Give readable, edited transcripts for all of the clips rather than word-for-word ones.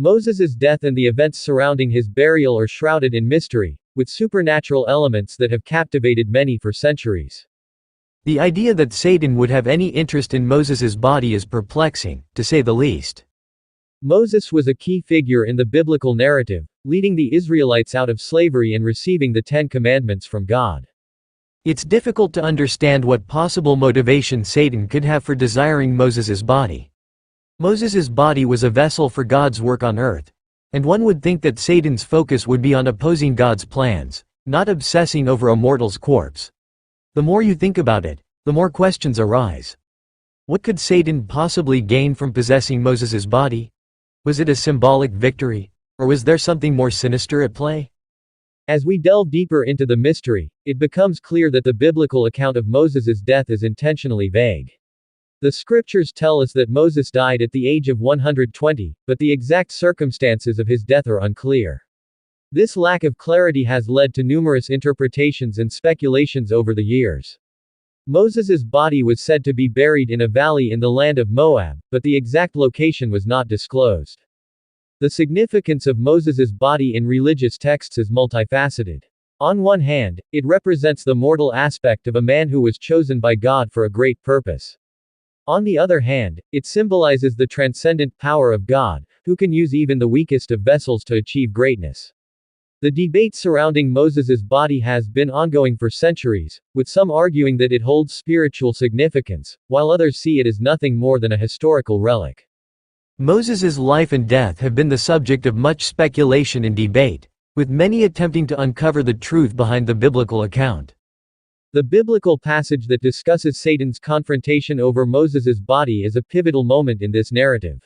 Moses's death and the events surrounding his burial are shrouded in mystery, with supernatural elements that have captivated many for centuries. The idea that Satan would have any interest in Moses's body is perplexing, to say the least. Moses was a key figure in the biblical narrative, leading the Israelites out of slavery and receiving the Ten Commandments from God. It's difficult to understand what possible motivation Satan could have for desiring Moses's body. Moses's body was a vessel for God's work on earth, and one would think that Satan's focus would be on opposing God's plans, not obsessing over a mortal's corpse. The more you think about it, the more questions arise. What could Satan possibly gain from possessing Moses's body? Was it a symbolic victory, or was there something more sinister at play? As we delve deeper into the mystery, it becomes clear that the biblical account of Moses's death is intentionally vague. The scriptures tell us that Moses died at the age of 120, but the exact circumstances of his death are unclear. This lack of clarity has led to numerous interpretations and speculations over the years. Moses's body was said to be buried in a valley in the land of Moab, but the exact location was not disclosed. The significance of Moses's body in religious texts is multifaceted. On one hand, it represents the mortal aspect of a man who was chosen by God for a great purpose. On the other hand, it symbolizes the transcendent power of God, who can use even the weakest of vessels to achieve greatness. The debate surrounding Moses's body has been ongoing for centuries, with some arguing that it holds spiritual significance, while others see it as nothing more than a historical relic. Moses's life and death have been the subject of much speculation and debate, with many attempting to uncover the truth behind the biblical account. The biblical passage that discusses Satan's confrontation over Moses's body is a pivotal moment in this narrative.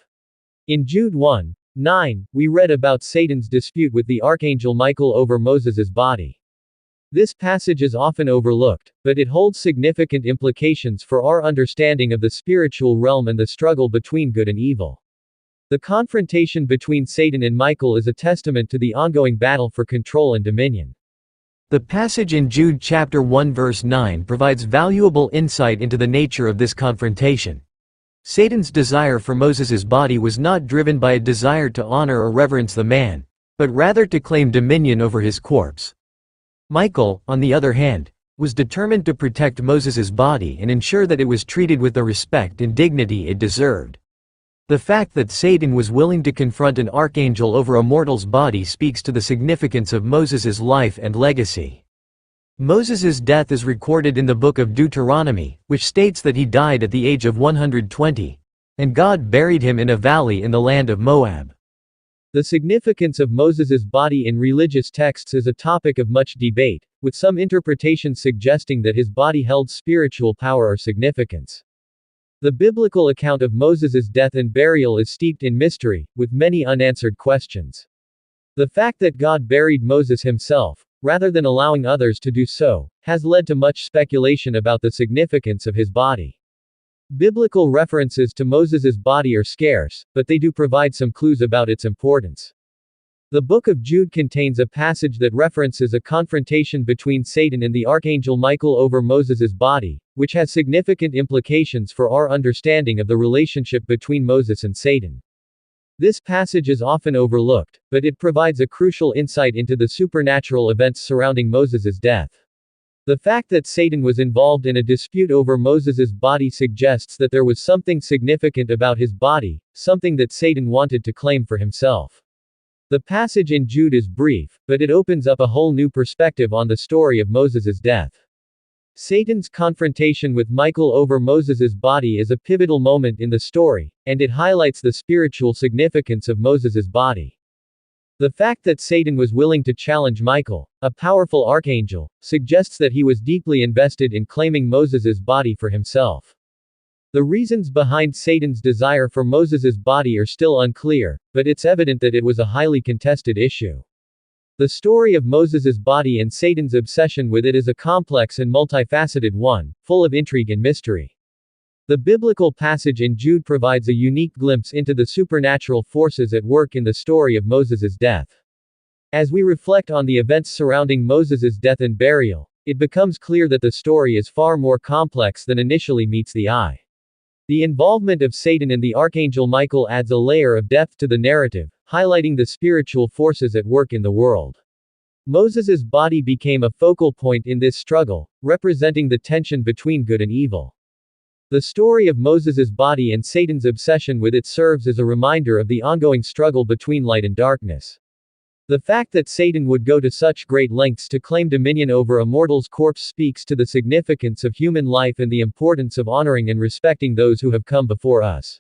In Jude 1:9, we read about Satan's dispute with the archangel Michael over Moses's body. This passage is often overlooked, but it holds significant implications for our understanding of the spiritual realm and the struggle between good and evil. The confrontation between Satan and Michael is a testament to the ongoing battle for control and dominion. The passage in Jude chapter 1 verse 9 provides valuable insight into the nature of this confrontation. Satan's desire for Moses's body was not driven by a desire to honor or reverence the man, but rather to claim dominion over his corpse. Michael, on the other hand, was determined to protect Moses's body and ensure that it was treated with the respect and dignity it deserved. The fact that Satan was willing to confront an archangel over a mortal's body speaks to the significance of Moses's life and legacy. Moses's death is recorded in the book of Deuteronomy, which states that he died at the age of 120, and God buried him in a valley in the land of Moab. The significance of Moses's body in religious texts is a topic of much debate, with some interpretations suggesting that his body held spiritual power or significance. The biblical account of Moses's death and burial is steeped in mystery, with many unanswered questions. The fact that God buried Moses himself, rather than allowing others to do so, has led to much speculation about the significance of his body. Biblical references to Moses's body are scarce, but they do provide some clues about its importance. The book of Jude contains a passage that references a confrontation between Satan and the archangel Michael over Moses's body, which has significant implications for our understanding of the relationship between Moses and Satan. This passage is often overlooked, but it provides a crucial insight into the supernatural events surrounding Moses's death. The fact that Satan was involved in a dispute over Moses's body suggests that there was something significant about his body, something that Satan wanted to claim for himself. The passage in Jude is brief, but it opens up a whole new perspective on the story of Moses's death. Satan's confrontation with Michael over Moses's body is a pivotal moment in the story, and it highlights the spiritual significance of Moses's body. The fact that Satan was willing to challenge Michael, a powerful archangel, suggests that he was deeply invested in claiming Moses's body for himself. The reasons behind Satan's desire for Moses's body are still unclear, but it's evident that it was a highly contested issue. The story of Moses's body and Satan's obsession with it is a complex and multifaceted one, full of intrigue and mystery. The biblical passage in Jude provides a unique glimpse into the supernatural forces at work in the story of Moses's death. As we reflect on the events surrounding Moses's death and burial, it becomes clear that the story is far more complex than initially meets the eye. The involvement of Satan and the archangel Michael adds a layer of depth to the narrative, highlighting the spiritual forces at work in the world. Moses's body became a focal point in this struggle, representing the tension between good and evil. The story of Moses's body and Satan's obsession with it serves as a reminder of the ongoing struggle between light and darkness. The fact that Satan would go to such great lengths to claim dominion over a mortal's corpse speaks to the significance of human life and the importance of honoring and respecting those who have come before us.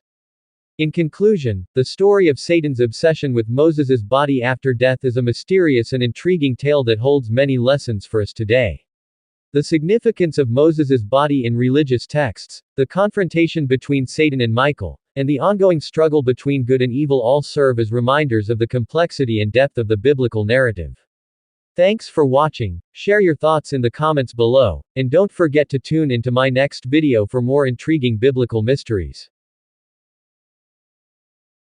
In conclusion, the story of Satan's obsession with Moses's body after death is a mysterious and intriguing tale that holds many lessons for us today. The significance of Moses's body in religious texts, the confrontation between Satan and Michael, and the ongoing struggle between good and evil all serve as reminders of the complexity and depth of the biblical narrative. Thanks for watching, share your thoughts in the comments below, and don't forget to tune into my next video for more intriguing biblical mysteries.